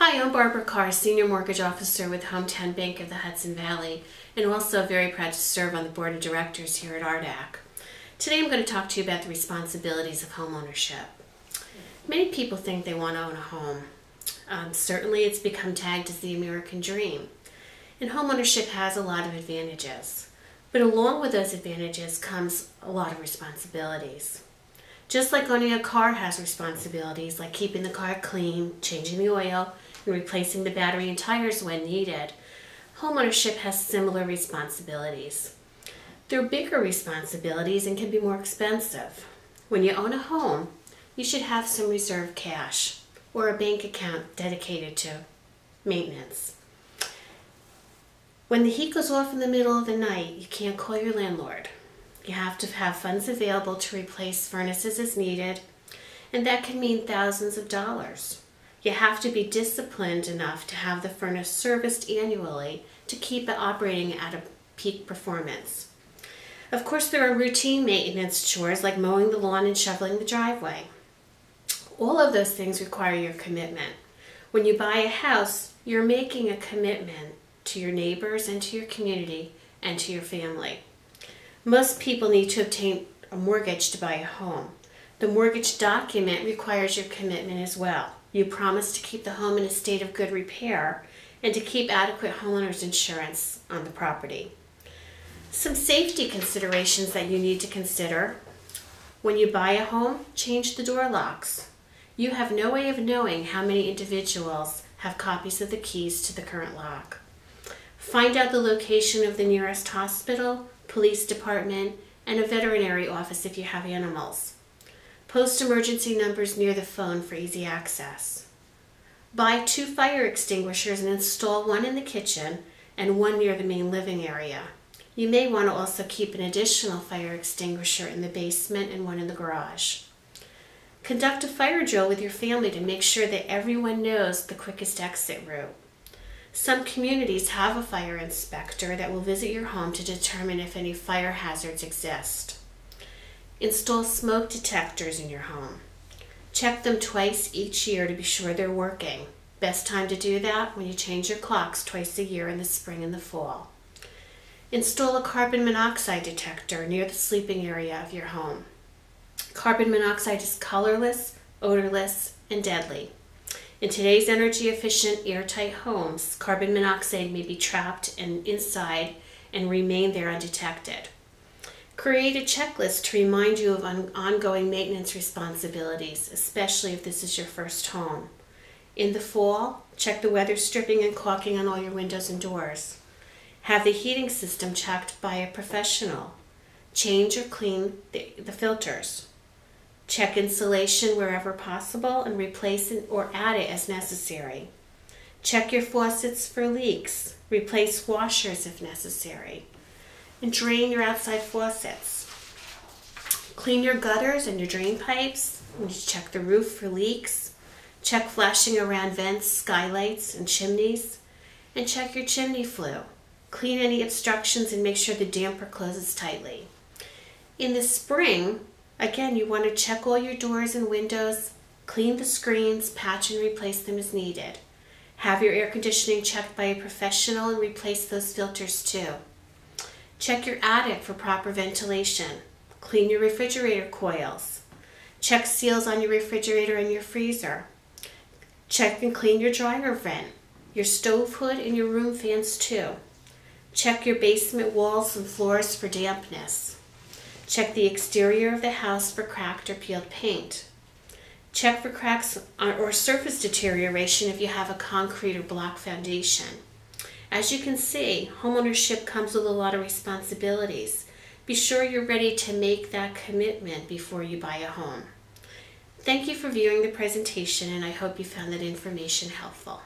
Hi, I'm Barbara Carr, Senior Mortgage Officer with Hometown Bank of the Hudson Valley, and also very proud to serve on the Board of Directors here at RDAC. Today I'm going to talk to you about the responsibilities of homeownership. Many people think they want to own a home. Certainly it's become tagged as the American dream, and homeownership has a lot of advantages. But along with those advantages comes a lot of responsibilities. Just like owning a car has responsibilities, like keeping the car clean, changing the oil, and replacing the battery and tires when needed, homeownership has similar responsibilities. They're bigger responsibilities and can be more expensive. When you own a home, you should have some reserve cash or a bank account dedicated to maintenance. When the heat goes off in the middle of the night, you can't call your landlord. You have to have funds available to replace furnaces as needed, and that can mean thousands of dollars. You have to be disciplined enough to have the furnace serviced annually to keep it operating at a peak performance. Of course, there are routine maintenance chores like mowing the lawn and shoveling the driveway. All of those things require your commitment. When you buy a house, you're making a commitment to your neighbors and to your community and to your family. Most people need to obtain a mortgage to buy a home. The mortgage document requires your commitment as well. You promise to keep the home in a state of good repair and to keep adequate homeowners insurance on the property. Some safety considerations that you need to consider. When you buy a home, change the door locks. You have no way of knowing how many individuals have copies of the keys to the current lock. Find out the location of the nearest hospital, police department, and a veterinary office if you have animals. Post emergency numbers near the phone for easy access. Buy 2 fire extinguishers and install one in the kitchen and one near the main living area. You may want to also keep an additional fire extinguisher in the basement and one in the garage. Conduct a fire drill with your family to make sure that everyone knows the quickest exit route. Some communities have a fire inspector that will visit your home to determine if any fire hazards exist. Install smoke detectors in your home. Check them twice each year to be sure they're working. Best time to do that when you change your clocks twice a year in the spring and the fall. Install a carbon monoxide detector near the sleeping area of your home. Carbon monoxide is colorless, odorless, and deadly. In today's energy-efficient, airtight homes, carbon monoxide may be trapped inside and remain there undetected. Create a checklist to remind you of ongoing maintenance responsibilities, especially if this is your first home. In the fall, check the weather stripping and caulking on all your windows and doors. Have the heating system checked by a professional. Change or clean the filters. Check insulation wherever possible and replace it or add it as necessary. Check your faucets for leaks. Replace washers if necessary. And drain your outside faucets. Clean your gutters and your drain pipes. And check the roof for leaks. Check flashing around vents, skylights, and chimneys. And check your chimney flue. Clean any obstructions and make sure the damper closes tightly. In the spring, again, you want to check all your doors and windows, clean the screens, patch and replace them as needed. Have your air conditioning checked by a professional and replace those filters too. Check your attic for proper ventilation. Clean your refrigerator coils. Check seals on your refrigerator and your freezer. Check and clean your dryer vent, your stove hood, and your room fans too. Check your basement walls and floors for dampness. Check the exterior of the house for cracked or peeled paint. Check for cracks or surface deterioration if you have a concrete or block foundation. As you can see, homeownership comes with a lot of responsibilities. Be sure you're ready to make that commitment before you buy a home. Thank you for viewing the presentation, and I hope you found that information helpful.